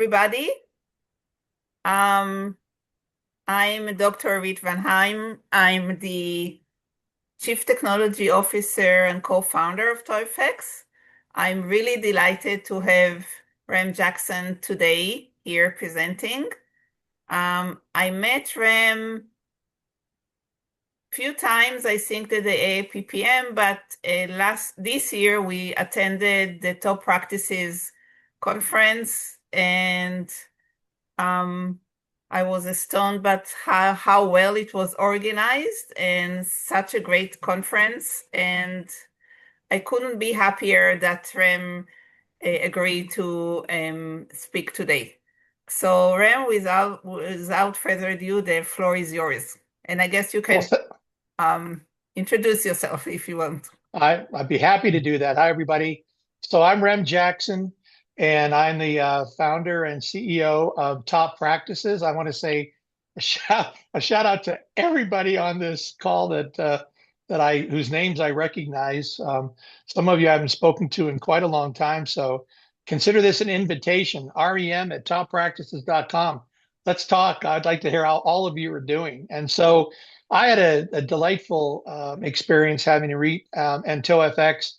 everybody. Um, I'm Dr. Rit Van Heim. I'm the Chief Technology Officer and co-founder of ToyFX. I'm really delighted to have Rem Jackson today here presenting. I met Rem a few times, I think, at the AAPPM, but this year we attended the Top Practices conference and Um, I was astonished but how well it was organized and such a great conference. And I couldn't be happier that Rem agreed to speak today. So Rem, without further ado, the floor is yours. And I guess you Well, can um, introduce yourself if you want. I'd be happy to do that. Hi, everybody. So I'm Rem Jackson, and I'm the founder and CEO of Top Practices. I want to say a shout out to everybody on this call that whose names I recognize. Some of you I haven't spoken to in quite a long time, so consider this an invitation. REM at toppractices.com. Let's talk. I'd like to hear how all of you are doing. And so I had a delightful experience having to read and TOFX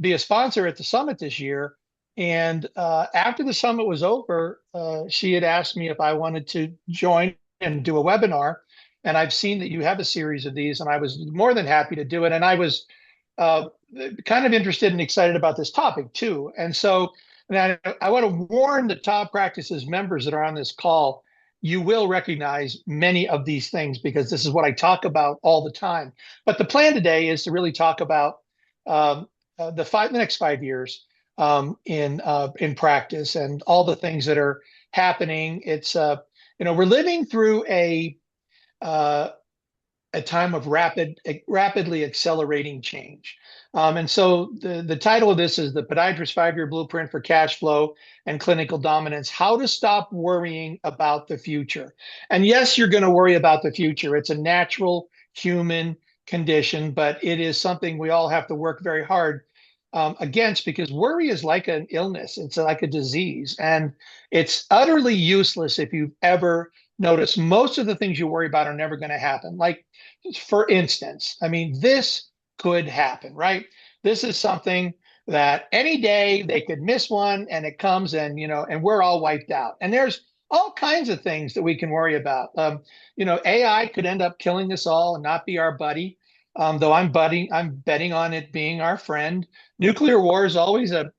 be a sponsor at the summit this year. And after the summit was over, she had asked me if I wanted to join and do a webinar. And I've seen that you have a series of these, and I was more than happy to do it. And I was uh, kind of interested and excited about this topic too. And so and I want to warn the Top Practices members that are on this call, you will recognize many of these things because this is what I talk about all the time. But the plan today is to really talk about um, the next 5 years in practice and all the things that are happening. It's we're living through uh, a time of rapidly accelerating change. And so the title of this is the Podiatrist 5-Year Blueprint for Cash Flow and Clinical Dominance, How to Stop Worrying About the Future. And yes, you're going to worry about the future. It's a natural human condition, but it is something we all have to work very hard against because worry is like an illness. It's like a disease. And it's utterly useless if you've ever noticed most of the things you worry about are never going to happen. Like, for instance, I mean, this could happen, right? This is something that any day they could miss one and it comes and, and we're all wiped out. And there's all kinds of things that we can worry about. AI could end up killing us all and not be our buddy. Though I'm betting on it being our friend. Nuclear war is always a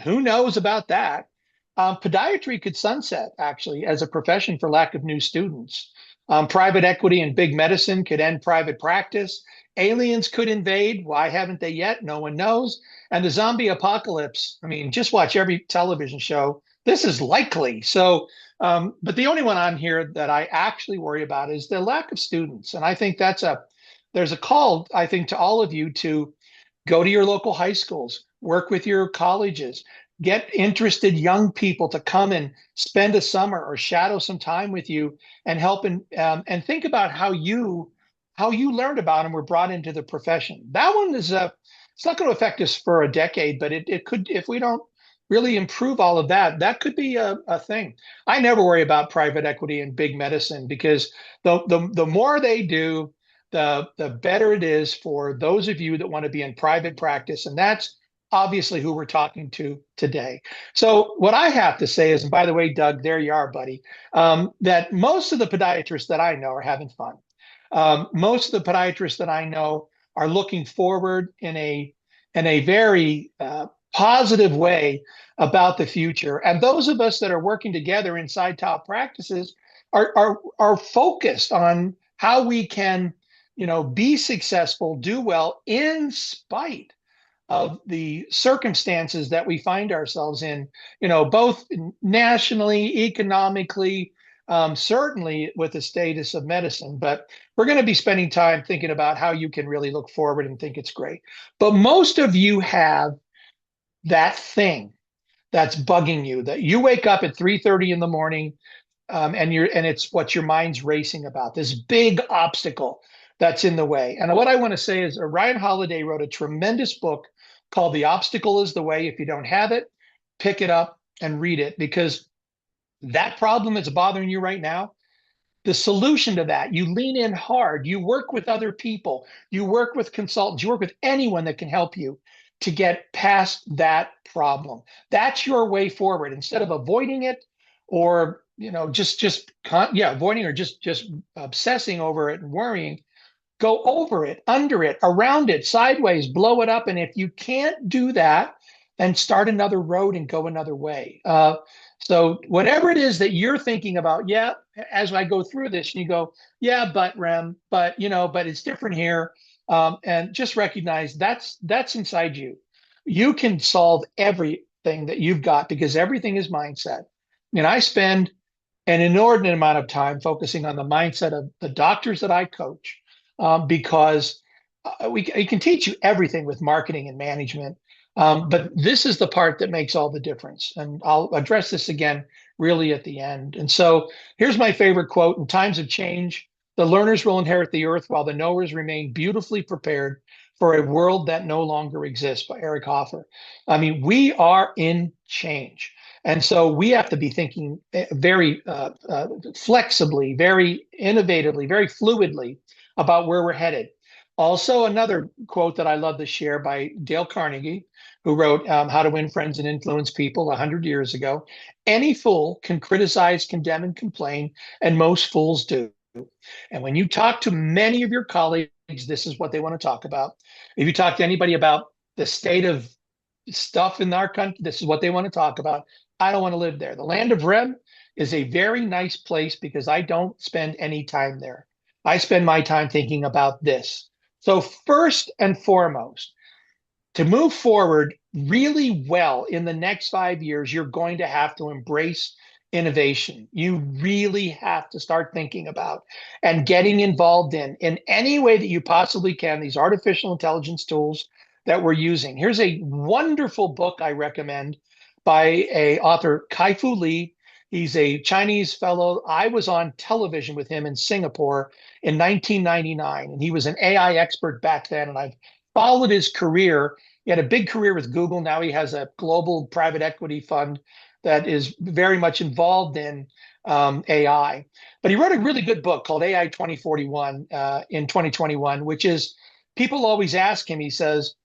who knows about that. Podiatry could sunset actually as a profession for lack of new students. Private equity and big medicine could end private practice. Aliens could invade. Why haven't they yet? No one knows. And the zombie apocalypse, I mean, just watch every television show. This is likely. But the only one on here that I actually worry about is the lack of students. And I think there's a call, I think, to all of you to go to your local high schools, work with your colleges, get interested young people to come and spend a summer or shadow some time with you and help and think about how you learned about and were brought into the profession. That one is it's not going to affect us for a decade, but it could, if we don't really improve all of that, that could be a thing. I never worry about private equity and big medicine because the more they do, the better it is for those of you that want to be in private practice. And that's obviously who we're talking to today. So what I have to say is, and by the way, Doug, there you are, buddy, that most of the podiatrists that I know are having fun. Most of the podiatrists that I know are looking forward in a very positive way about the future. And those of us that are working together inside Top Practices are focused on how we can, be successful, do well in spite of the circumstances that we find ourselves in, both nationally, economically, certainly with the status of medicine. But we're going to be spending time thinking about how you can really look forward and think it's great. But most of you have that thing that's bugging you that you wake up at 3:30 in the morning and it's what your mind's racing about, this big obstacle that's in the way. And what I want to say is Ryan Holiday wrote a tremendous book called The Obstacle is the Way. If you don't have it, pick it up, and read it, because that problem that's bothering you right now, the solution to that, you lean in hard, you work with other people, you work with consultants, you work with anyone that can help you to get past that problem. That's your way forward, instead of avoiding it, or avoiding, or just obsessing over it and worrying. Go over it, under it, around it, sideways, blow it up. And if you can't do that, then start another road and go another way. So whatever it is that you're thinking about, yeah, as I go through this, and you go, yeah, but Rem, but it's different here. And just recognize that's inside you. You can solve everything that you've got, because everything is mindset. And I spend an inordinate amount of time focusing on the mindset of the doctors that I coach, because we can teach you everything with marketing and management, but this is the part that makes all the difference. And I'll address this again really at the end. And so here's my favorite quote: "In times of change, the learners will inherit the earth, while the knowers remain beautifully prepared for a world that no longer exists," by Eric Hoffer. I mean, we are in change. And so we have to be thinking very flexibly, very innovatively, very fluidly about where we're headed. Also, another quote that I love to share, by Dale Carnegie, who wrote How to Win Friends and Influence People 100 years ago. "Any fool can criticize, condemn, and complain, and most fools do. And when you talk to many of your colleagues, this is what they want to talk about. If you talk to anybody about the state of stuff in our country, this is what they want to talk about. I don't want to live there. The land of Rem is a very nice place, because I don't spend any time there. I spend my time thinking about this." So first and foremost, to move forward really well in the next 5 years, you're going to have to embrace innovation. You really have to start thinking about and getting involved in any way that you possibly can these artificial intelligence tools that we're using. Here's a wonderful book I recommend, by a author, Kai-Fu Lee. He's a Chinese fellow. I was on television with him in Singapore in 1999, and he was an AI expert back then. And I've followed his career. He had a big career with Google. Now he has a global private equity fund that is very much involved in AI. But he wrote a really good book called AI 2041 in 2021, which is, people always ask him, he says,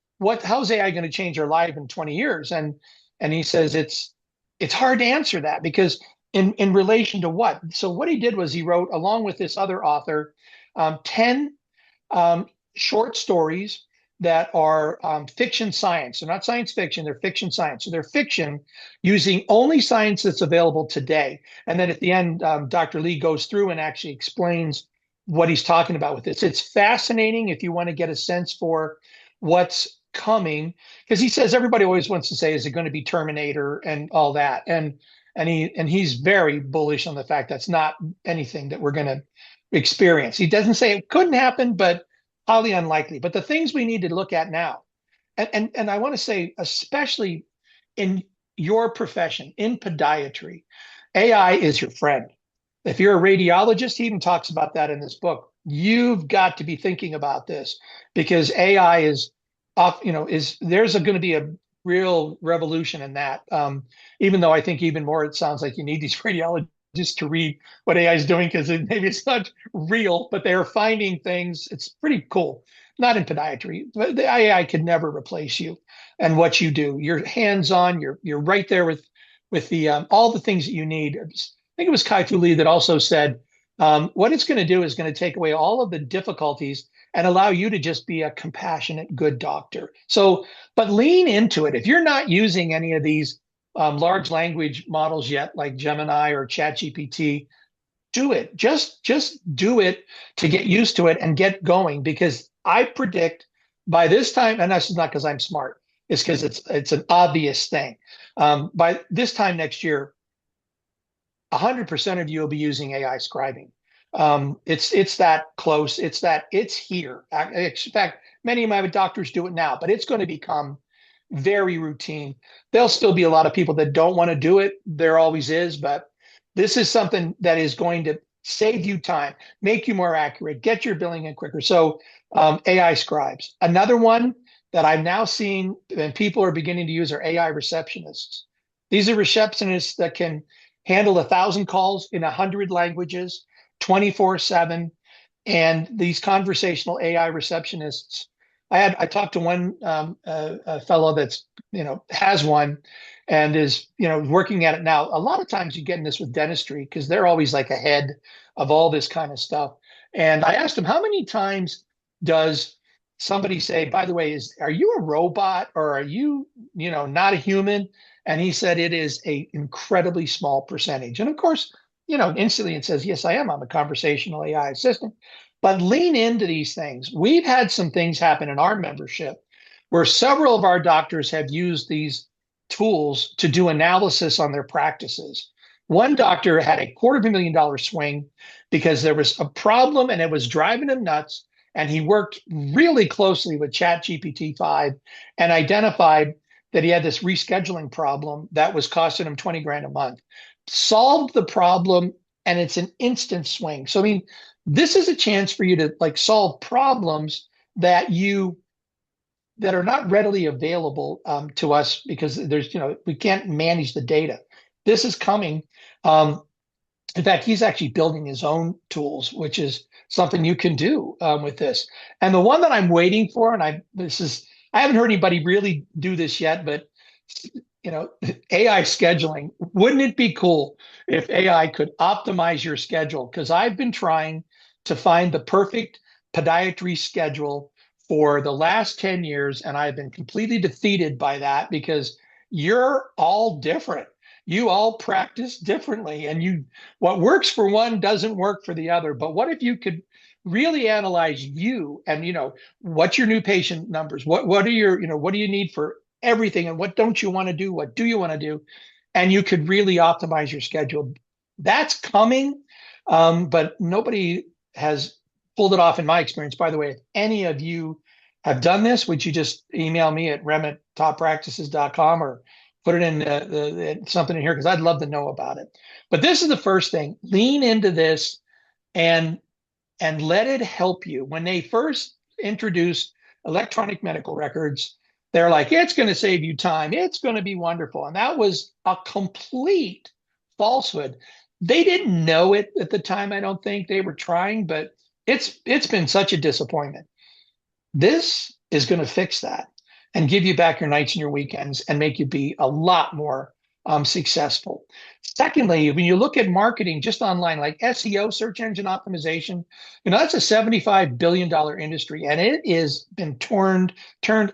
how's AI going to change our life in 20 years? And he says it's hard to answer that, because in relation to what? So what he did was, he wrote, along with this other author, 10 short stories that are fiction science. They're not science fiction, they're fiction science. So they're fiction using only science that's available today. And then at the end, Dr. Lee goes through and actually explains what he's talking about with this. It's fascinating if you want to get a sense for what's coming, because he says everybody always wants to say, is it going to be Terminator and all that? And he's very bullish on the fact that's not anything that we're going to experience. He doesn't say it couldn't happen, but highly unlikely. But the things we need to look at now, and I want to say, especially in your profession, in podiatry, AI is your friend. If you're a radiologist, he even talks about that in this book. You've got to be thinking about this, because AI is off, there's going to be a real revolution in that. Even though I think even more, it sounds like you need these radiologists to read what AI is doing, because maybe it's not real, but they're finding things. It's pretty cool. Not in podiatry, but the AI could never replace you and what you do. You're hands-on. You're right there with the all the things that you need. I think it was Kai-Fu Lee that also said, what it's going to do is going to take away all of the difficulties and allow you to just be a compassionate, good doctor. So, but lean into it. If you're not using any of these large language models yet, like Gemini or ChatGPT, do it. Just do it to get used to it and get going. Because I predict by this time, and this is not because I'm smart, it's because it's an obvious thing. By this time next year, 100% of you will be using AI scribing. It's that close. It's here. In fact, many of my doctors do it now, but it's going to become very routine. There'll still be a lot of people that don't want to do it. There always is, but this is something that is going to save you time, make you more accurate, get your billing in quicker. So AI scribes. Another one that I'm now seeing and people are beginning to use are AI receptionists. These are receptionists that can handle 1,000 calls in 100 languages, 24/7. And these conversational AI receptionists, I talked to one a fellow that's has one and is working at it now. A lot of times you get in this with dentistry because they're always like ahead of all this kind of stuff. And I asked him, how many times does somebody say, by the way, are you a robot or are you not a human? And he said it is a incredibly small percentage. And of course, instantly it says, yes, I am. I'm a conversational AI assistant. But lean into these things. We've had some things happen in our membership where several of our doctors have used these tools to do analysis on their practices. One doctor had a $250,000 swing because there was a problem and it was driving him nuts. And he worked really closely with ChatGPT 5 and identified that he had this rescheduling problem that was costing him 20 grand a month. Solved the problem, and it's an instant swing. So, I mean, this is a chance for you to like solve problems that are not readily available to us because we can't manage the data. This is coming. Um, in fact, he's actually building his own tools, which is something you can do with this. And the one that I'm waiting for, and I haven't heard anybody really do this yet, but AI scheduling. Wouldn't it be cool if AI could optimize your schedule? Because I've been trying to find the perfect podiatry schedule for the last 10 years, and I've been completely defeated by that because you're all different. You all practice differently, and what works for one doesn't work for the other. But what if you could really analyze you and what's your new patient numbers? What do you need for everything, and what don't you want to do? What do you want to do? And you could really optimize your schedule. That's coming, but nobody has pulled it off in my experience. By the way, if any of you have done this, would you just email me at rem@toppractices.com or put it in something in here because I'd love to know about it. But this is the first thing. Lean into this and let it help you. When they first introduced electronic medical records, they're like, it's going to save you time. It's going to be wonderful. And that was a complete falsehood. They didn't know it at the time. I don't think they were trying, but it's been such a disappointment. This is going to fix that and give you back your nights and your weekends and make you be a lot more successful. Secondly, when you look at marketing just online, like SEO, search engine optimization, that's a $75 billion industry, and it has been turned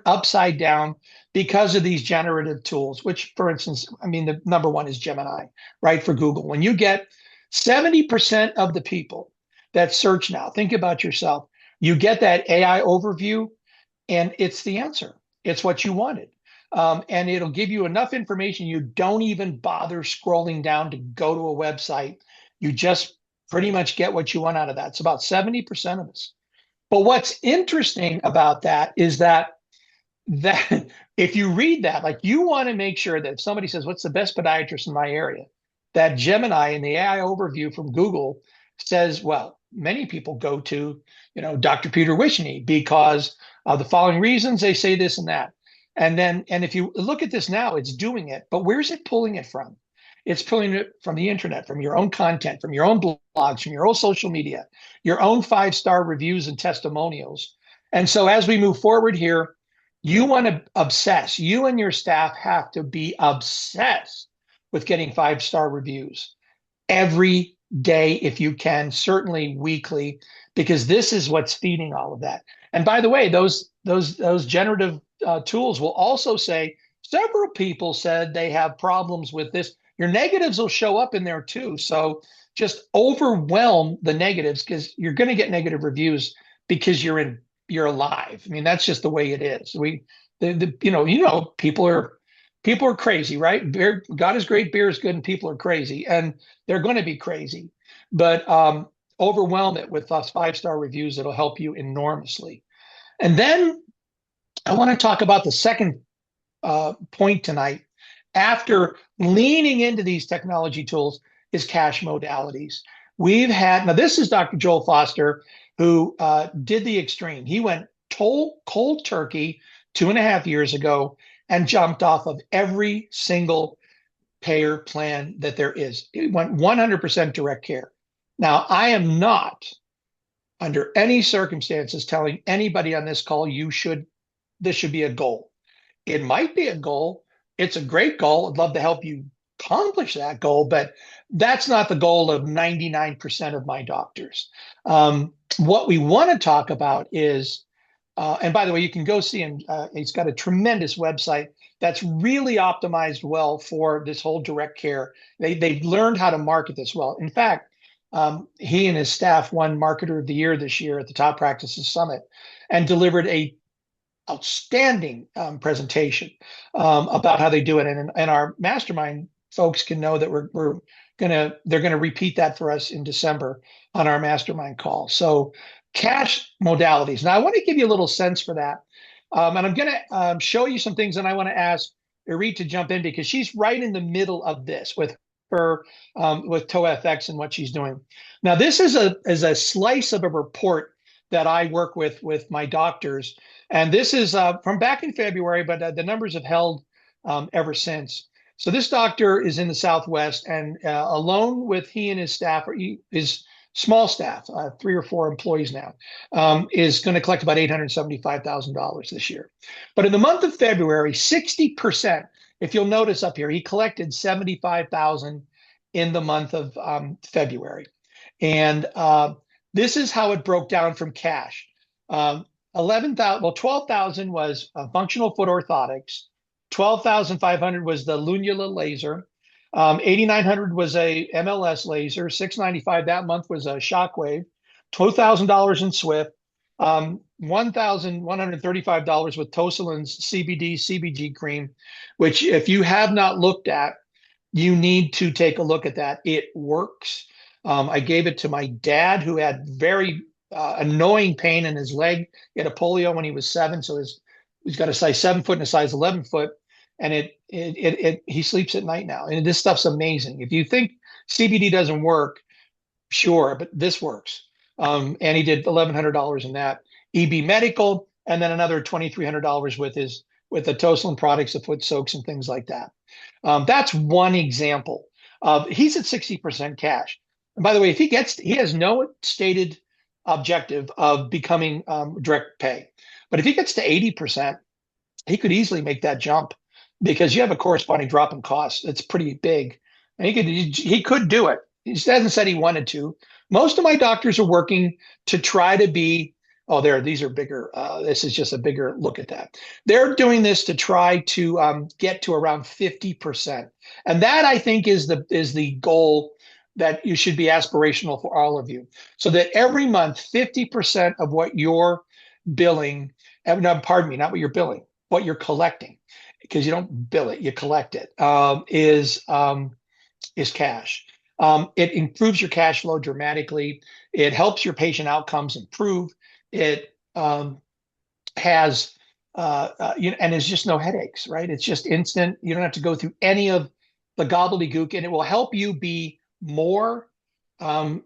upside down because of these generative tools, which, for instance, I mean, the number one is Gemini, right, for Google. When you get 70% of the people that search now, think about yourself, you get that AI overview, and it's the answer. It's what you wanted. And it'll give you enough information. You don't even bother scrolling down to go to a website. You just pretty much get what you want out of that. It's about 70% of us. But what's interesting about that is that if you read that, like you want to make sure that if somebody says, what's the best podiatrist in my area? That Gemini in the AI overview from Google says, well, many people go to, Dr. Peter Wishney because of the following reasons. They say this and that. And if you look at this now, it's doing it, but where's it pulling it from? It's pulling it from the internet, from your own content, from your own blogs, from your own social media, your own 5-star reviews and testimonials. And so as we move forward here, you want to obsess. You and your staff have to be obsessed with getting 5-star reviews every day if you can, certainly weekly, because this is what's feeding all of that. And by the way, those generative tools will also say several people said they have problems with this. Your negatives will show up in there too. So just overwhelm the negatives because you're going to get negative reviews because you're alive. I mean, that's just the way it is. People are crazy, right? God is great, beer is good, and people are crazy, and they're going to be crazy. But overwhelm it with us 5-star reviews. It'll help you enormously. And then I want to talk about the second point tonight. After leaning into these technology tools is cash modalities. Now this is Dr. Joel Foster, who did the extreme. He went cold turkey 2.5 years ago and jumped off of every single payer plan that there is. It went 100% direct care. Now, I am not under any circumstances telling anybody on this call this should be a goal. It might be a goal. It's a great goal. I'd love to help you accomplish that goal, but that's not the goal of 99% of my doctors. What we want to talk about is, and by the way, you can go see him. He's got a tremendous website that's really optimized well for this whole direct care. They've learned how to market this well. In fact, he and his staff won Marketer of the Year this year at the Top Practices Summit and delivered a outstanding presentation about how they do it. And our mastermind folks can know that they're gonna repeat that for us in December on our mastermind call. So cash modalities. Now I want to give you a little sense for that. And I'm gonna show you some things, and I want to ask Irit to jump in because she's right in the middle of this with her with ToeFX and what she's doing. Now this is a slice of a report that I work with my doctors. And this is from back in February, but the numbers have held ever since. So this doctor is in the Southwest, and alone with he and his staff, or his small staff, 3 or 4 employees now, is going to collect about $875,000 this year. But in the month of February, 60%, if you'll notice up here, he collected 75,000 in the month of February. And this is how it broke down from cash. 12,000 was functional foot orthotics. 12,500 was the lunula laser. 8,900 was a MLS laser. 695 that month was a shockwave. $2,000 in Swift. $1,135 with Tosalin's CBD CBG cream, which if you have not looked at, you need to take a look at that. It works. I gave it to my dad, who had very annoying pain in his leg. He had a polio when he was 7, so he's got a size 7 foot and a size 11 foot, and he sleeps at night now. And this stuff's amazing. If you think CBD doesn't work, sure, but this works. And he did $1,100 in that. EB Medical, and then another $2,300 with the Toslin products, the foot soaks and things like that. That's one example. He's at 60% cash. And by the way, he has no stated objective of becoming direct pay. But if he gets to 80%, he could easily make that jump because you have a corresponding drop in costs. It's pretty big. And he could do it. He hasn't said he wanted to. Most of my doctors are working to try to be, these are bigger. This is just a bigger look at that. They're doing this to try to get to around 50%. And that, I think, is the goal that you should be aspirational for all of you. So that every month, 50% of what you're billing, no, pardon me, not what you're billing, what you're collecting, because you don't bill it, you collect it, is cash. It improves your cash flow dramatically. It helps your patient outcomes improve. It has, and there's just no headaches, right? It's just instant. You don't have to go through any of the gobbledygook, and it will help you be more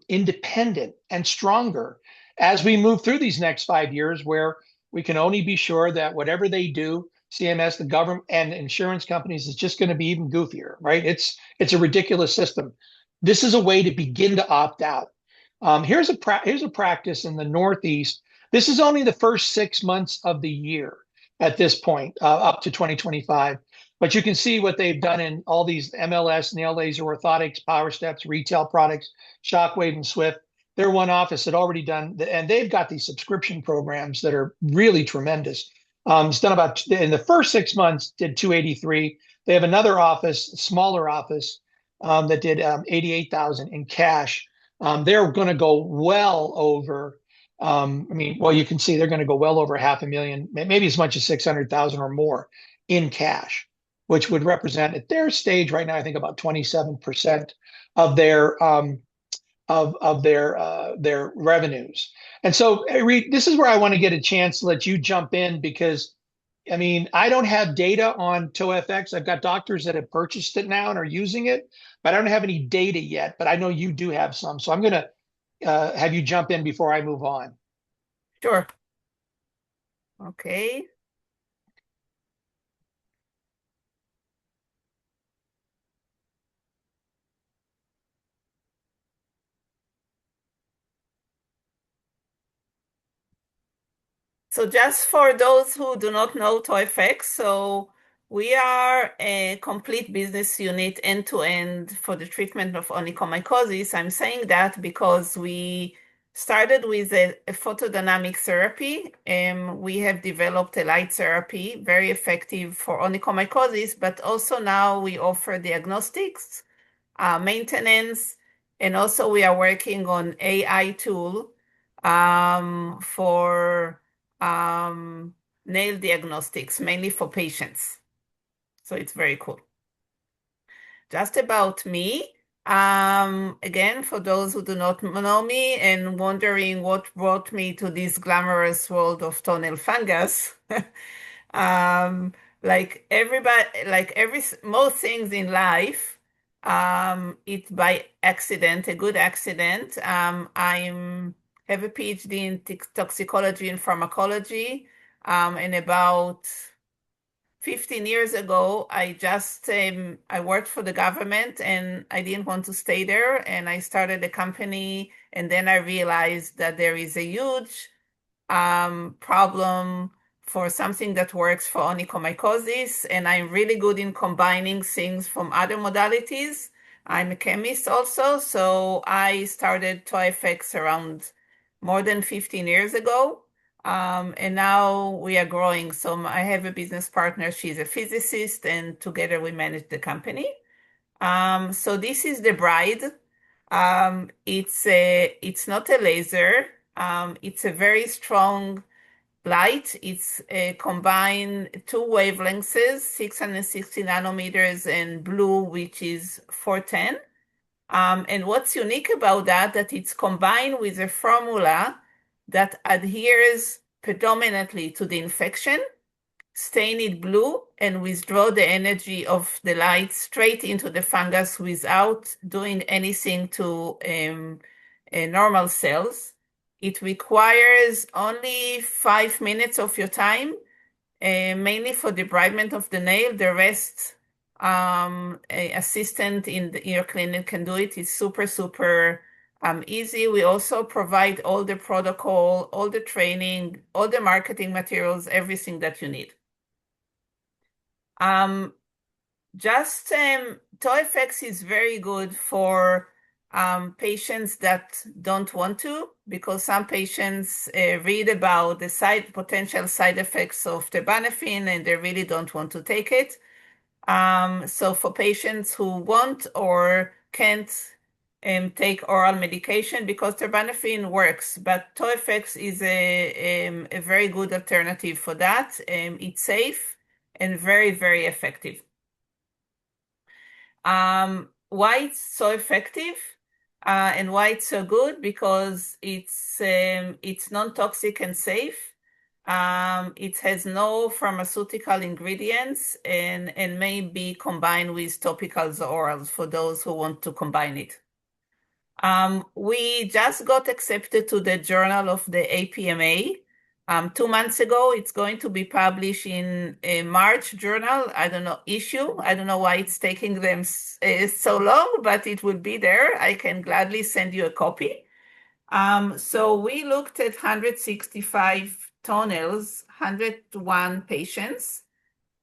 independent and stronger as we move through these next 5 years, where we can only be sure that whatever they do, CMS, the government, and insurance companies, is just going to be even goofier, right? It's a ridiculous system. This is a way to begin to opt out. Here's a practice in the Northeast. This is only the first 6 months of the year at this point, up to 2025. But you can see what they've done in all these MLS, nail laser, orthotics, power steps, retail products, Shockwave and Swift. Their one office had already done, and they've got these subscription programs that are really tremendous. It's done about, in the first 6 months, did 283. They have another office, smaller office, that did 88,000 in cash. They're going to go well over. You can see they're going to go well over 500,000, maybe as much as 600,000 or more in cash, which would represent at their stage right now, I think about 27% of their revenues. And so, Reed, this is where I want to get a chance to let you jump in because, I don't have data on ToeFX. I've got doctors that have purchased it now and are using it, but I don't have any data yet. But I know you do have some, so I'm going to have you jump in before I move on. Sure. Okay. So just for those who do not know TOEFX, so we are a complete business unit end to end for the treatment of onychomycosis. I'm saying that because we started with a photodynamic therapy. We have developed a light therapy, very effective for onychomycosis, but also now we offer diagnostics, maintenance, and also we are working on AI tool for um, nail diagnostics, mainly for patients. So it's very cool. Just about me. Again, for those who do not know me and wondering what brought me to this glamorous world of toenail fungus, um, most things in life, it's by accident, a good accident. I'm have a PhD in toxicology and pharmacology, and about 15 years ago, I worked for the government and I didn't want to stay there. And I started a company. And then I realized that there is a huge problem for something that works for onychomycosis. And I'm really good in combining things from other modalities. I'm a chemist also. So I started TOEFX around more than 15 years ago. And now we are growing. So I have a business partner. She's a physicist, and together we manage the company. So this is the bride. It's not a laser. It's a very strong light. It's combine two wavelengths, 660 nanometers, and blue, which is 410. And what's unique about that it's combined with a formula that adheres predominantly to the infection, stain it blue, and withdraw the energy of the light straight into the fungus without doing anything to normal cells. It requires only 5 minutes of your time, mainly for debridement of the nail. The rest, a assistant in your clinic can do it. It's super, super easy. We also provide all the protocol, all the training, all the marketing materials, everything that you need. Um, just TOEFX is very good for patients that don't want to, because some patients read about the potential side effects of terbinafine and they really don't want to take it. So for patients who want or can't take oral medication, because terbinafine works, but TOEFX is a very good alternative for that. It's safe and very, very effective. Why it's so effective and why it's so good? Because it's non-toxic and safe. It has no pharmaceutical ingredients and may be combined with topicals or orals for those who want to combine it. We just got accepted to the Journal of the APMA 2 months ago. It's going to be published in a March journal. I don't know, issue. I don't know why it's taking them so long, but it will be there. I can gladly send you a copy. So we looked at 165 toenails, 101 patients,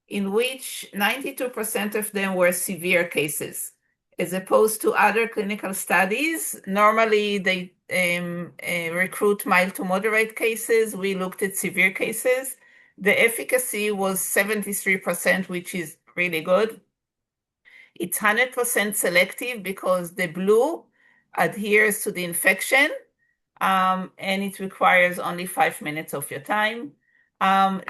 in which 92% of them were severe cases, as opposed to other clinical studies. Normally, they recruit mild to moderate cases. We looked at severe cases. The efficacy was 73%, which is really good. It's 100% selective because the blue adheres to the infection, and it requires only 5 minutes of your time.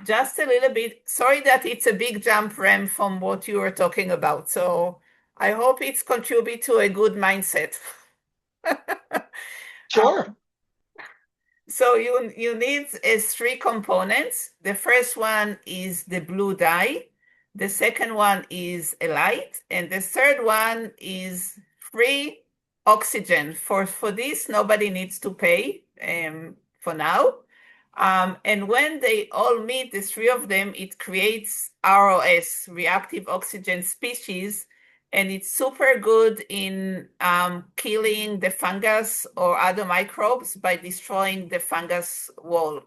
Just a little bit, sorry that it's a big jump, Rem, from what you were talking about. So I hope it's contribute to a good mindset. Sure. So you need three components. The first one is the blue dye. The second one is a light, and the third one is free oxygen. For this, nobody needs to pay for now. And when they all meet, the three of them, it creates ROS, reactive oxygen species, and it's super good in killing the fungus or other microbes by destroying the fungus wall.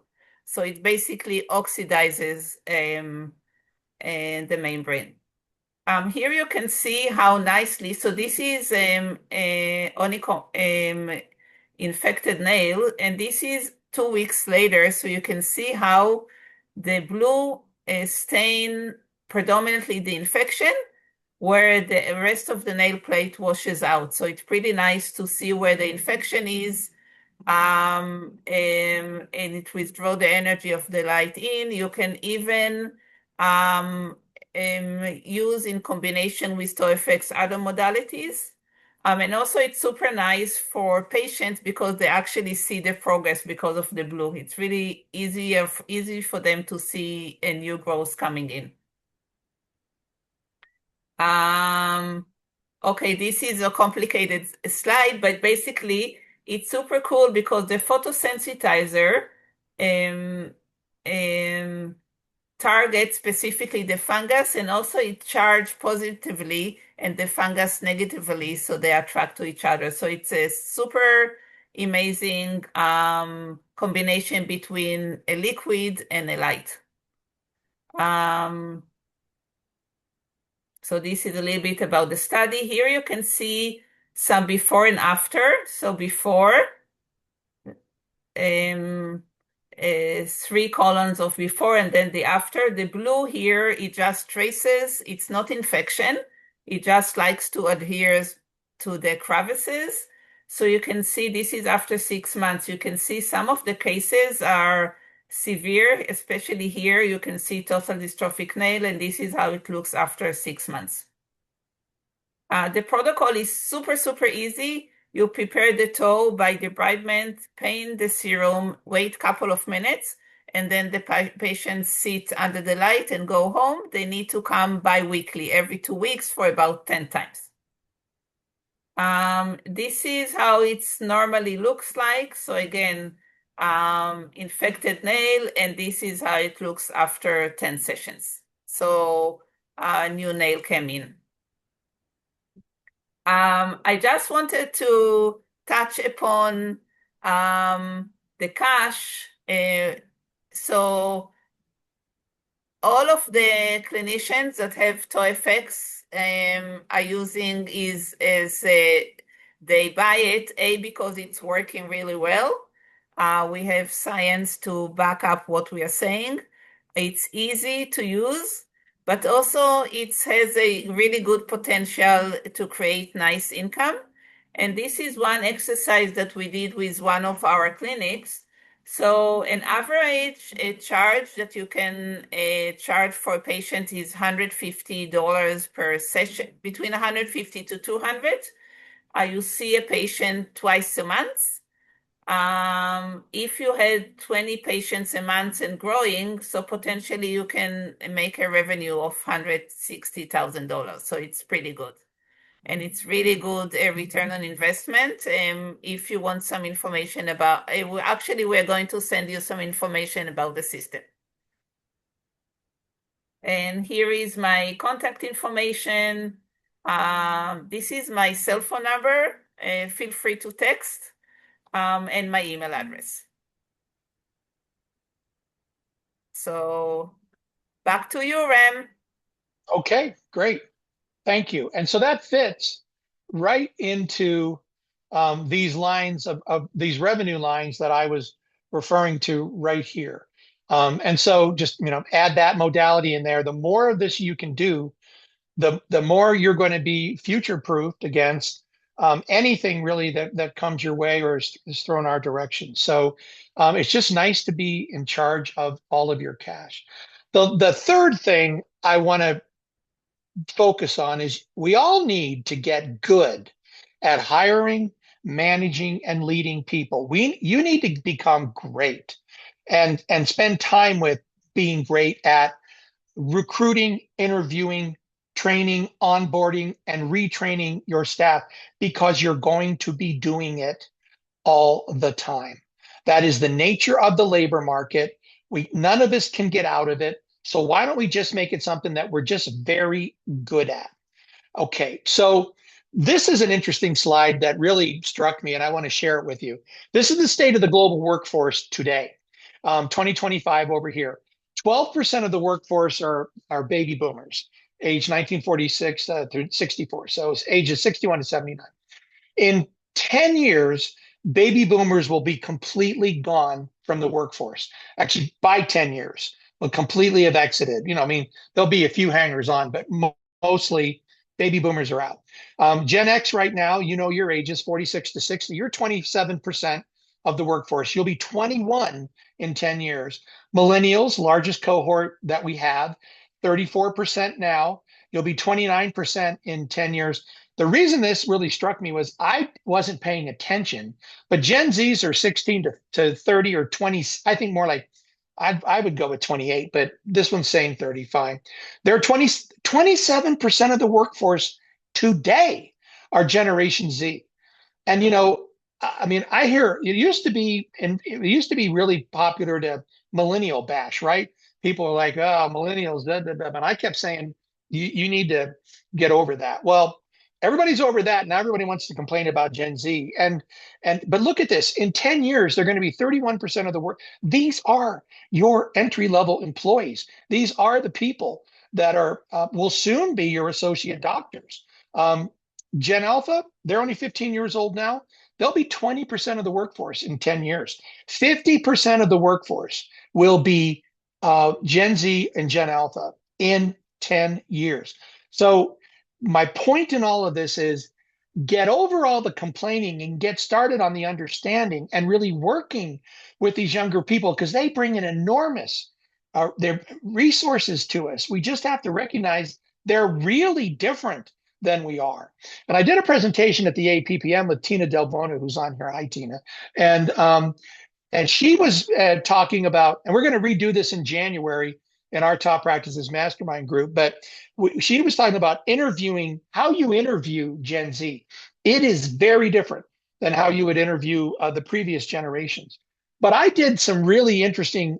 So it basically oxidizes the membrane. Here you can see how nicely, so this is a honeycomb infected nail, and this is 2 weeks later, so you can see how the blue stain predominantly the infection, where the rest of the nail plate washes out. So it's pretty nice to see where the infection is, and it withdraws the energy of the light in. You can even use in combination with TOFX other modalities. And also it's super nice for patients because they actually see the progress because of the blue. It's really easy for them to see a new growth coming in. Um, okay, this is a complicated slide, but basically it's super cool because the photosensitizer um, um, targets specifically the fungus, and also it charged positively and the fungus negatively, so they attract to each other. So it's a super amazing combination between a liquid and a light. Um, So this is a little bit about the study. Here you can see some before and after. So before, um, 3 columns of before and then the after. The blue here, it just traces. It's not infection. It just likes to adhere to the crevices. So you can see this is after 6 months. You can see some of the cases are severe, especially here. You can see total dystrophic nail, and this is how it looks after 6 months. The protocol is super easy. You prepare the toe by debridement, paint the serum, wait a couple of minutes, and then the patient sit under the light and go home. They need to come bi-weekly, every 2 weeks for about 10 times. This is how it normally looks like. So again, infected nail, and this is how it looks after 10 sessions. So a new nail came in. I just wanted to touch upon the cash. So all of the clinicians that have TOFX are using is as they buy it, because it's working really well. We have science to back up what we are saying. It's easy to use, but also it has a really good potential to create nice income. And this is one exercise that we did with one of our clinics. So an average charge that you can charge for a patient is $150 per session, between 150 to 200. You see a patient twice a month. If you had 20 patients a month and growing, so potentially you can make a revenue of $160,000. So it's pretty good. And it's really good return on investment. If you want some information about, actually, we're going to send you some information about the system. And here is my contact information. This is my cell phone number. Feel free to text, and my email address. So back to you, Rem. Okay, great. Thank you. And so that fits right into these lines of these revenue lines that I was referring to right here. And so just, add that modality in there. The more of this you can do, the more you're going to be future proofed against anything really that comes your way or is thrown our direction. So it's just nice to be in charge of all of your cash. The third thing I want to focus on is we all need to get good at hiring, managing, and leading people. You need to become great and spend time with being great at recruiting, interviewing, training, onboarding, and retraining your staff, because you're going to be doing it all the time. That is the nature of the labor market. None of us can get out of it. So why don't we just make it something that we're just very good at? Okay, so this is an interesting slide that really struck me, and I want to share it with you. This is the state of the global workforce today. 2025 over here. 12% of the workforce are baby boomers, age 1946 through 64. So it's ages 61 to 79. In 10 years, baby boomers will be completely gone from the workforce. Actually, by 10 years, will completely have exited. I mean, there'll be a few hangers on, but mostly baby boomers are out. Gen X right now, your age is 46 to 60. You're 27% of the workforce. You'll be 21 in 10 years. Millennials, largest cohort that we have, 34% now. You'll be 29% in 10 years. The reason this really struck me was I wasn't paying attention, but Gen Zs are 16 to 30 or 20. I think more like I would go with 28, but this one's saying 30. Fine. They're 27% of the workforce today are Generation Z. And I mean, I hear it used to be really popular to millennial bash, right? People are like, oh, millennials, blah, blah, blah. But I kept saying you need to get over that. Well, everybody's over that. Now everybody wants to complain about Gen Z. But look at this. In 10 years, they're going to be 31% of the work. These are your entry-level employees. These are the people that are will soon be your associate doctors. Um, Gen Alpha, they're only 15 years old now. They'll be 20% of the workforce in 10 years. 50% of the workforce will be Gen Z and Gen Alpha in 10 years. So my point in all of this is get over all the complaining and get started on the understanding and really working with these younger people because they bring an enormous their resources to us. We just have to recognize they're really different than we are. And I did a presentation at the APPM with Tina Del Bono, who's on here. Hi, Tina. And she was talking about, and we're going to redo this in January in our Top Practices Mastermind group, but she was talking about interviewing, how you interview Gen Z. It is very different than how you would interview the previous generations. But I did some really interesting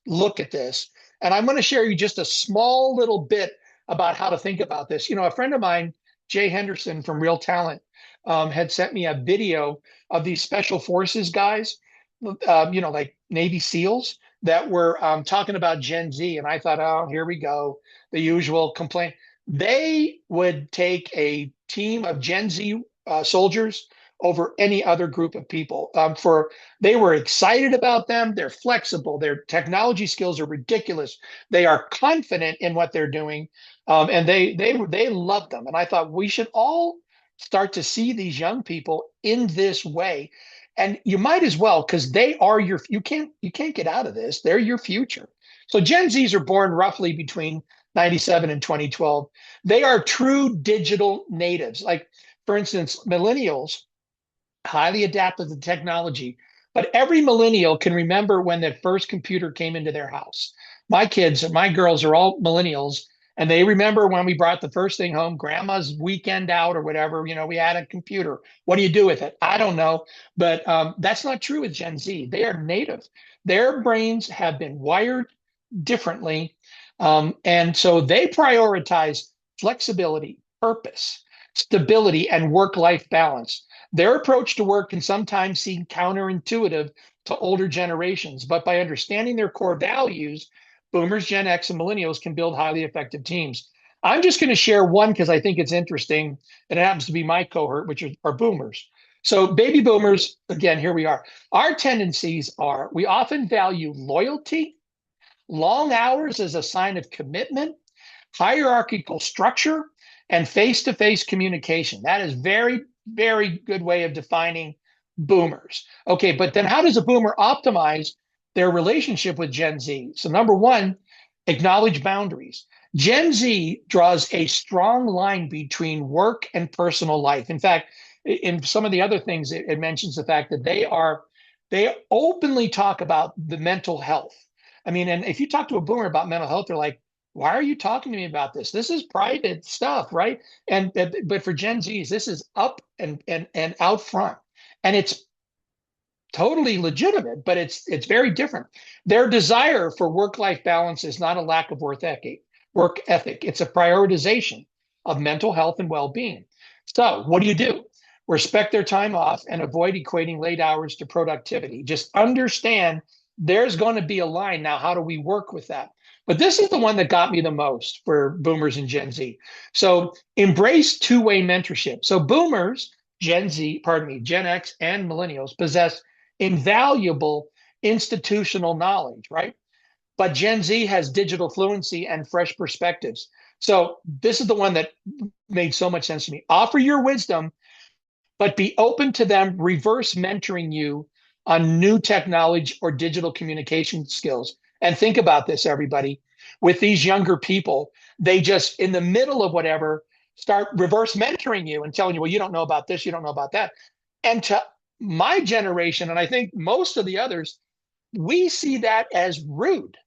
look at this, and I'm going to share you just a small little bit about how to think about this. A friend of mine, Jay Henderson from Real Talent, had sent me a video of these special forces guys, like Navy SEALs that were talking about Gen Z. And I thought, oh, here we go, the usual complaint. They would take a team of Gen Z soldiers over any other group of people. They were excited about them. They're flexible. Their technology skills are ridiculous. They are confident in what they're doing, and they love them. And I thought we should all start to see these young people in this way. And you might as well, because they are you can't get out of this. They're your future. So Gen Zs are born roughly between 97 and 2012. They are true digital natives. Like, for instance, millennials, highly adapted to technology, but every millennial can remember when the first computer came into their house. My kids, my girls are all millennials, and they remember when we brought the first thing home, grandma's weekend out or whatever, we had a computer. What do you do with it? I don't know. But that's not true with Gen Z. They are native. Their brains have been wired differently. And so they prioritize flexibility, purpose, stability, and work-life balance. Their approach to work can sometimes seem counterintuitive to older generations, but by understanding their core values, boomers, Gen X, and millennials can build highly effective teams. I'm just going to share one because I think it's interesting, and it happens to be my cohort, which are boomers. So, baby boomers, again, here we are. Our tendencies are we often value loyalty, long hours as a sign of commitment, hierarchical structure, and face-to-face communication. That is very, very good way of defining boomers. Okay, but then how does a boomer optimize their relationship with Gen Z? So number one, acknowledge boundaries. Gen Z draws a strong line between work and personal life. In fact, in some of the other things, it mentions the fact that they openly talk about the mental health. I mean, and if you talk to a boomer about mental health, they're like, why are you talking to me about this? This is private stuff, right? But for Gen Zs, this is up and out front, and it's totally legitimate, but it's very different. Their desire for work-life balance is not a lack of work ethic. It's a prioritization of mental health and well-being. So what do? Respect their time off and avoid equating late hours to productivity. Just understand there's going to be a line. Now, how do we work with that? But this is the one that got me the most for boomers and Gen Z. So embrace two-way mentorship. So boomers, Gen Z, pardon me, Gen X and millennials possess invaluable institutional knowledge, right? But Gen Z has digital fluency and fresh perspectives. So this is the one that made so much sense to me. Offer your wisdom, but be open to them reverse mentoring you on new technology or digital communication skills. And think about this, everybody. With these younger people, they just, in the middle of whatever, start reverse mentoring you and telling you, well, you don't know about this, you don't know about that. And to my generation, and I think most of the others, we see that as rude.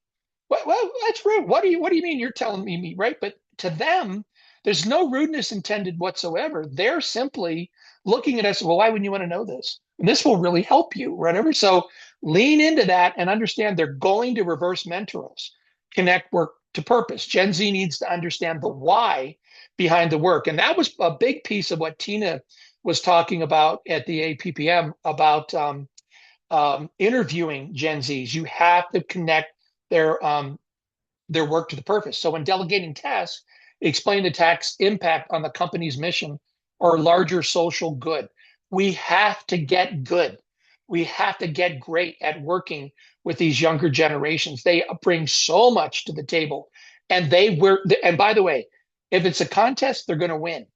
Well, that's rude. What do you mean you're telling me, right? But to them, there's no rudeness intended whatsoever. They're simply looking at us, well, why wouldn't you want to know this? And this will really help you, whatever. So lean into that and understand they're going to reverse mentor us, connect work to purpose. Gen Z needs to understand the why behind the work. And that was a big piece of what Tina was talking about at the APPM about interviewing Gen Zs. You have to connect their work to the purpose. So when delegating tasks, explain the task's impact on the company's mission or larger social good. We have to get good. We have to get great at working with these younger generations. They bring so much to the table, and they were. And by the way, if it's a contest, they're going to win,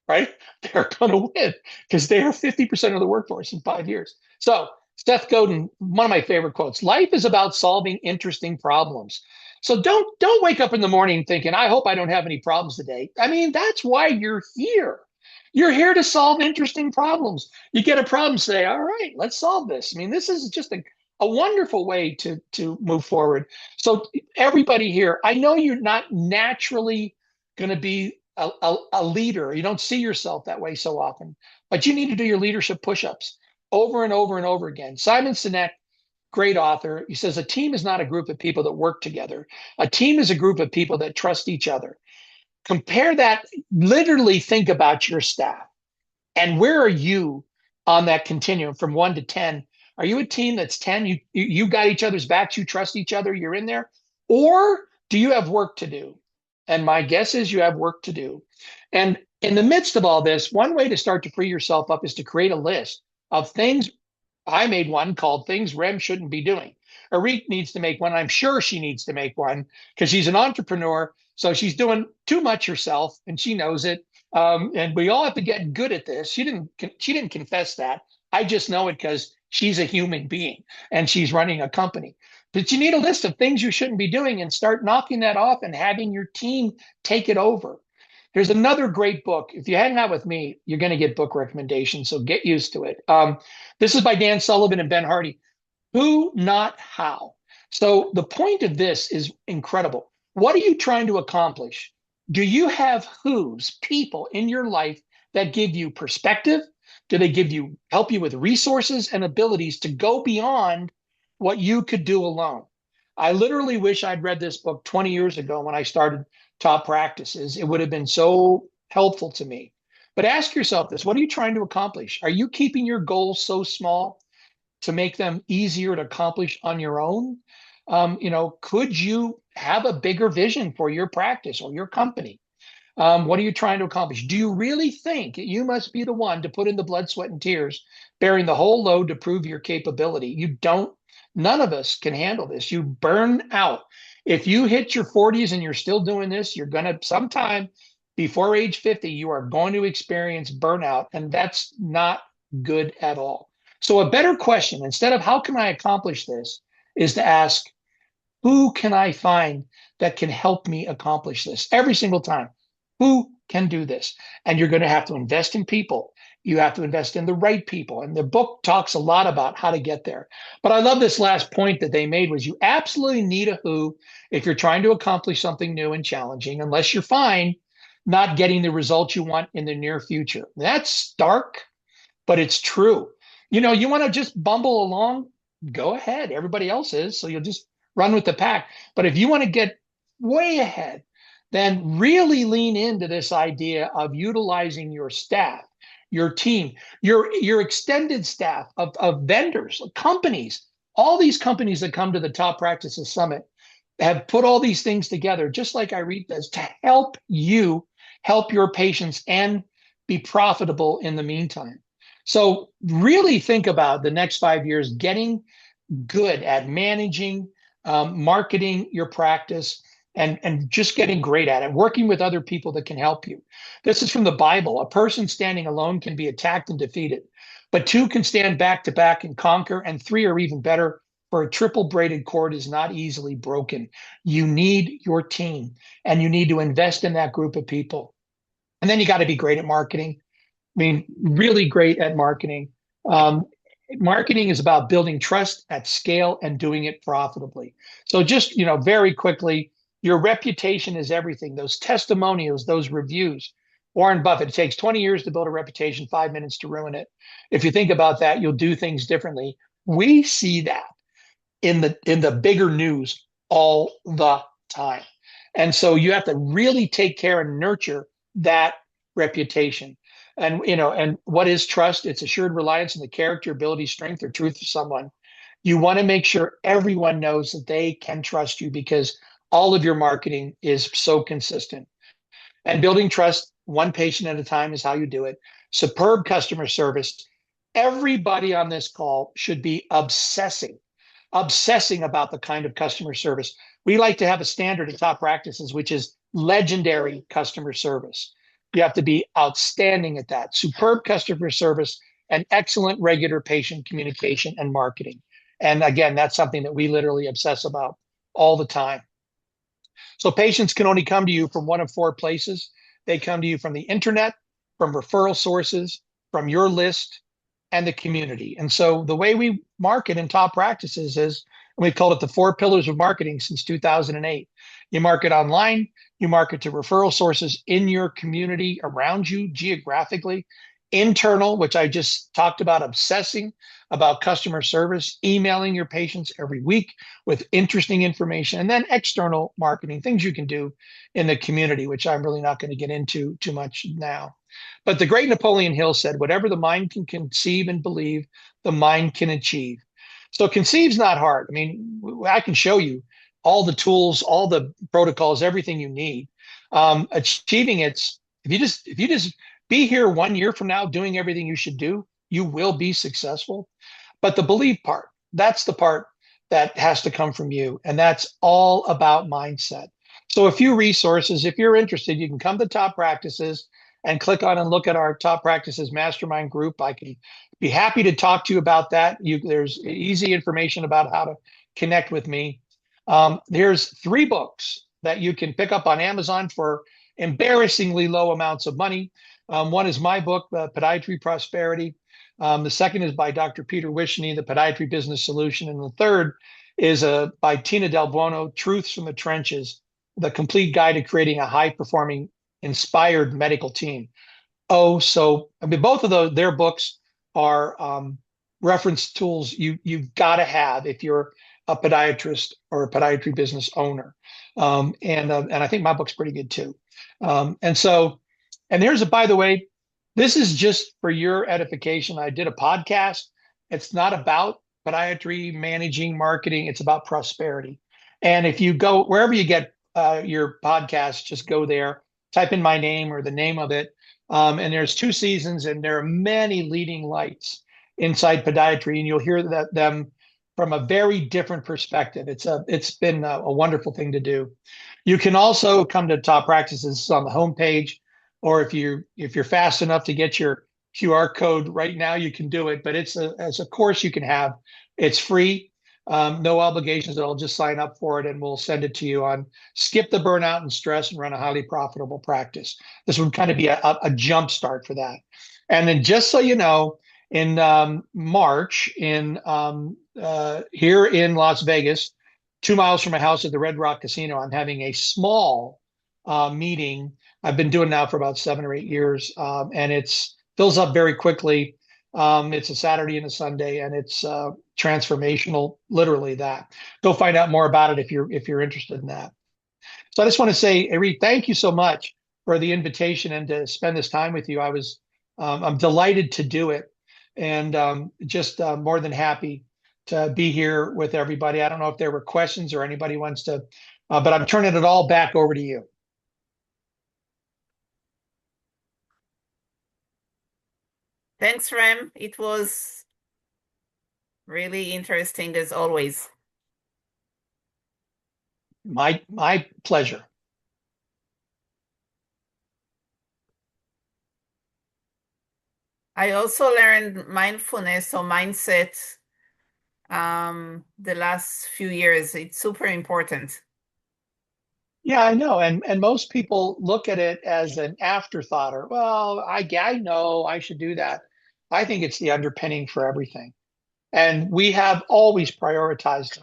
right? They're going to win because they are 50% of the workforce in 5 years. So Seth Godin, one of my favorite quotes: "Life is about solving interesting problems." So don't wake up in the morning thinking, "I hope I don't have any problems today." I mean, that's why you're here. You're here to solve interesting problems. You get a problem, say, "All right, let's solve this." I mean, this is just a wonderful way to move forward. So everybody here, I know you're not naturally going to be a leader. You don't see yourself that way so often, but you need to do your leadership push-ups over and over and over again. Simon Sinek, great author, he says a team is not a group of people that work together. A team is a group of people that trust each other. Compare that, literally think about your staff. And where are you on that continuum from 1 to 10? Are you a team that's 10? You got each other's backs, you trust each other, you're in there? Or do you have work to do? And my guess is you have work to do. And in the midst of all this, one way to start to free yourself up is to create a list of things. I made one called Things Rem Shouldn't Be Doing. Arik needs to make one. I'm sure she needs to make one because she's an entrepreneur. So she's doing too much herself and she knows it. And we all have to get good at this. She didn't confess that. I just know it because she's a human being and she's running a company. But you need a list of things you shouldn't be doing and start knocking that off and having your team take it over. There's another great book. If you hang out with me, you're going to get book recommendations. So get used to it. This is by Dan Sullivan and Ben Hardy. Who, not how. So the point of this is incredible. What are you trying to accomplish? Do you have who's, people in your life that give you perspective? Do they help you with resources and abilities to go beyond what you could do alone? I literally wish I'd read this book 20 years ago when I started Top Practices. It would have been so helpful to me. But ask yourself this: what are you trying to accomplish? Are you keeping your goals so small to make them easier to accomplish on your own? Could you have a bigger vision for your practice or your company? What are you trying to accomplish? Do you really think you must be the one to put in the blood, sweat, and tears, bearing the whole load to prove your capability? You don't. None of us can handle this. You burn out. If you hit your 40s and you're still doing this, you're going to sometime before age 50, you are going to experience burnout, and that's not good at all. So a better question, instead of how can I accomplish this, is to ask, who can I find that can help me accomplish this every single time? Who can do this? And you're going to have to invest in people. You have to invest in the right people. And the book talks a lot about how to get there. But I love this last point that they made was you absolutely need a who if you're trying to accomplish something new and challenging, unless you're fine not getting the results you want in the near future. That's stark, but it's true. You want to just bumble along, go ahead. Everybody else is, so you'll just run with the pack. But if you want to get way ahead, then really lean into this idea of utilizing your staff, your team, your extended staff of vendors, companies, All these companies that come to the Top Practices Summit have put all these things together, just like Irene does, to help you help your patients and be profitable in the meantime. So really think about the next 5 years getting good at managing, marketing your practice, and just getting great at it, working with other people that can help you. This is from the Bible. A person standing alone can be attacked and defeated, but two can stand back to back and conquer, and three are even better. For a triple braided cord is not easily broken. You need your team, and you need to invest in that group of people. And then you got to be great at marketing. I mean, really great at marketing. Um, Marketing is about building trust at scale and doing it profitably. So just, very quickly, your reputation is everything. Those testimonials, those reviews. Warren Buffett, it takes 20 years to build a reputation, 5 minutes to ruin it. If you think about that, you'll do things differently. We see that in the bigger news all the time. And so you have to really take care and nurture that reputation. And what is trust? It's assured reliance in the character, ability, strength, or truth of someone. You want to make sure everyone knows that they can trust you because all of your marketing is so consistent. And building trust one patient at a time is how you do it. Superb customer service. Everybody on this call should be obsessing about the kind of customer service. We like to have a standard at Top Practices, which is legendary customer service. You have to be outstanding at that. Superb customer service and excellent regular patient communication and marketing. And again, that's something that we literally obsess about all the time. So patients can only come to you from one of four places. They come to you from the internet, from referral sources, from your list, and the community. And so the way we market in Top Practices is, we've called it the 4 pillars of marketing since 2008. You market online, you market to referral sources in your community around you geographically, internal, which I just talked about, obsessing about customer service, emailing your patients every week with interesting information, and then external marketing, things you can do in the community, which I'm really not going to get into too much now. But the great Napoleon Hill said, whatever the mind can conceive and believe, the mind can achieve. So conceive's not hard. I mean, I can show you all the tools, all the protocols, everything you need. Achieving it's if you just be here 1 year from now doing everything you should do, you will be successful. But the believe part, that's the part that has to come from you. And that's all about mindset. So a few resources, if you're interested, you can come to Top Practices and click on and look at our Top Practices Mastermind group. I can be happy to talk to you about that. There's easy information about how to connect with me. There's 3 books that you can pick up on Amazon for embarrassingly low amounts of money. One is my book, Podiatry Prosperity. The second is by Dr. Peter Wishney, The Podiatry Business Solution. And the third is by Tina Del Buono, Truths from the Trenches, the complete guide to creating a high-performing, inspired medical team. So I mean, both of their books are reference tools you've got to have if you're a podiatrist or a podiatry business owner. And I think my book's pretty good too. And there's by the way, this is just for your edification. I did a podcast. It's not about podiatry, managing, marketing. It's about prosperity. And if you go wherever you get your podcast, just go there, type in my name or the name of it. And there's 2 seasons, and there are many leading lights inside podiatry, and you'll hear them from a very different perspective. It's been a wonderful thing to do. You can also come to Top Practices on the homepage, or if you're fast enough to get your QR code right now, you can do it. But it's a course you can have. It's free, no obligations at all. Just sign up for it, and we'll send it to you on skip the burnout and stress and run a highly profitable practice. This would kind of be a jump start for that. And then just so you know, in March, here in Las Vegas, 2 miles from my house at the Red Rock Casino, I'm having a small meeting. I've been doing now for about 7 or 8 years, and it's fills up very quickly. It's a Saturday and a Sunday, and it's transformational, literally that. Go find out more about it if you're interested in that. So I just want to say, Ari, thank you so much for the invitation and to spend this time with you. I'm delighted to do it, and just more than happy to be here with everybody. I don't know if there were questions or anybody wants to, but I'm turning it all back over to you. Thanks, Rem. It was really interesting as always. My pleasure. I also learned mindfulness or mindset the last few years. It's super important. Yeah, I know. And most people look at it as an afterthought or, well, I know I should do that. I think it's the underpinning for everything. And we have always prioritized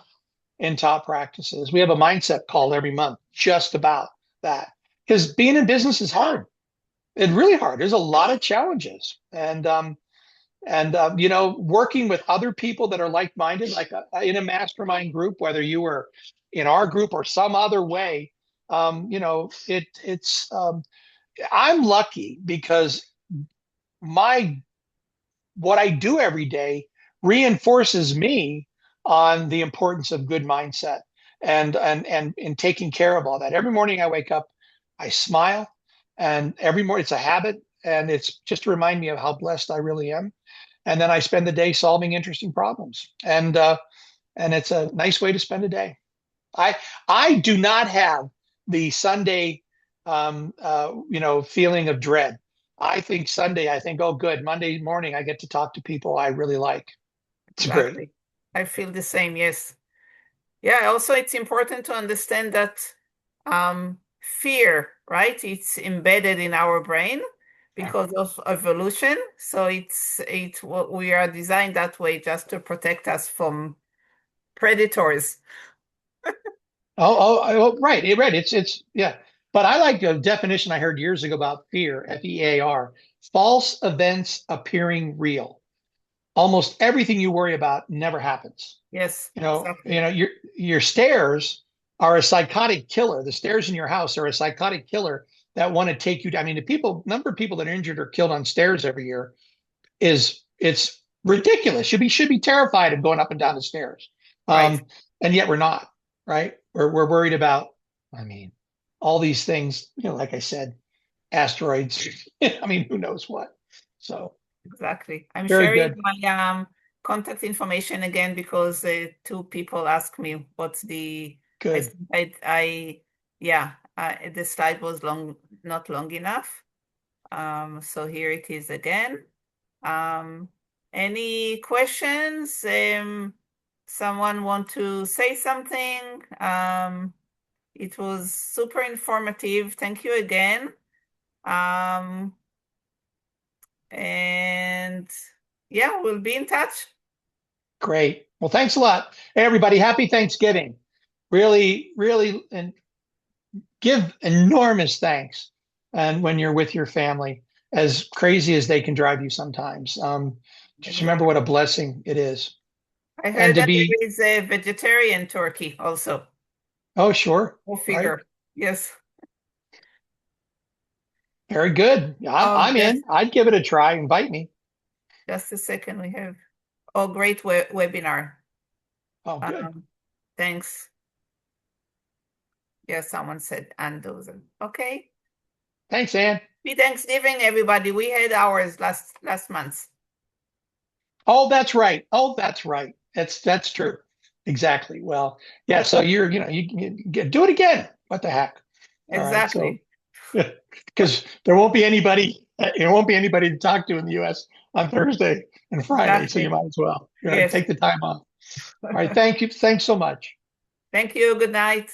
in top practices. We have a mindset call every month just about that. Because being in business is hard. It's really hard. There's a lot of challenges. Working with other people that are like-minded, like in a mastermind group, whether you were in our group or some other way, it's I'm lucky because my what I do every day reinforces me on the importance of good mindset and in taking care of all that. Every morning I wake up, I smile, and every morning it's a habit, and it's just to remind me of how blessed I really am. And then I spend the day solving interesting problems, and it's a nice way to spend a day. I I do not have the Sunday feeling of dread. I think Sunday, I think, oh, good. Monday morning, I get to talk to people I really like. It's great. Exactly. I feel the same, yes. Yeah, also it's important to understand that fear, right? It's embedded in our brain because of evolution. So it's what we are designed that way just to protect us from predators. Right, right. It's yeah. But I like a definition I heard years ago about fear, FEAR, false events appearing real. Almost everything you worry about never happens. Yes, You know, you exactly. know, your stairs are a psychotic killer. The stairs in your house are a psychotic killer that want to take you down. I mean, the number of people that are injured or killed on stairs every year it's ridiculous. Should be terrified of going up and down the stairs. Right. And yet we're not, right? We're worried about, I mean, all these things, like I said, asteroids. I mean, who knows what. So Exactly. I'm very sharing good. my contact information again because two people asked me what's the I Good. think I yeah, the slide was not long enough. So here it is again. Um, any questions? Someone want to say something? It was super informative. Thank you again. Um, and yeah, we'll be in touch. Great. Well, thanks a lot. Hey, everybody, happy Thanksgiving. Really, really, and give enormous thanks. And when you're with your family, as crazy as they can drive you sometimes, just remember what a Exactly. blessing it is. I And heard to that be, there is a vegetarian turkey also. oh, sure, Go right. figure. Yes. Very good. Oh, I'm in. I'd give it a try. Invite me. just a second. We have great webinar. Oh, good. Um, thanks. Yeah, someone said Andozen. Okay. Thanks, Ann. Happy Thanksgiving, everybody. We had ours last month. Oh, that's right. Oh, that's right. That's true. Exactly. Well, yeah. So you do it again. What the heck? All right. So Exactly. because there won't be anybody, it won't be anybody to talk to in the U.S. on Thursday and Friday. So you Exactly. might as well, Yes. take the time off. All right. Thank you. Thanks so much. Thank you. Good night.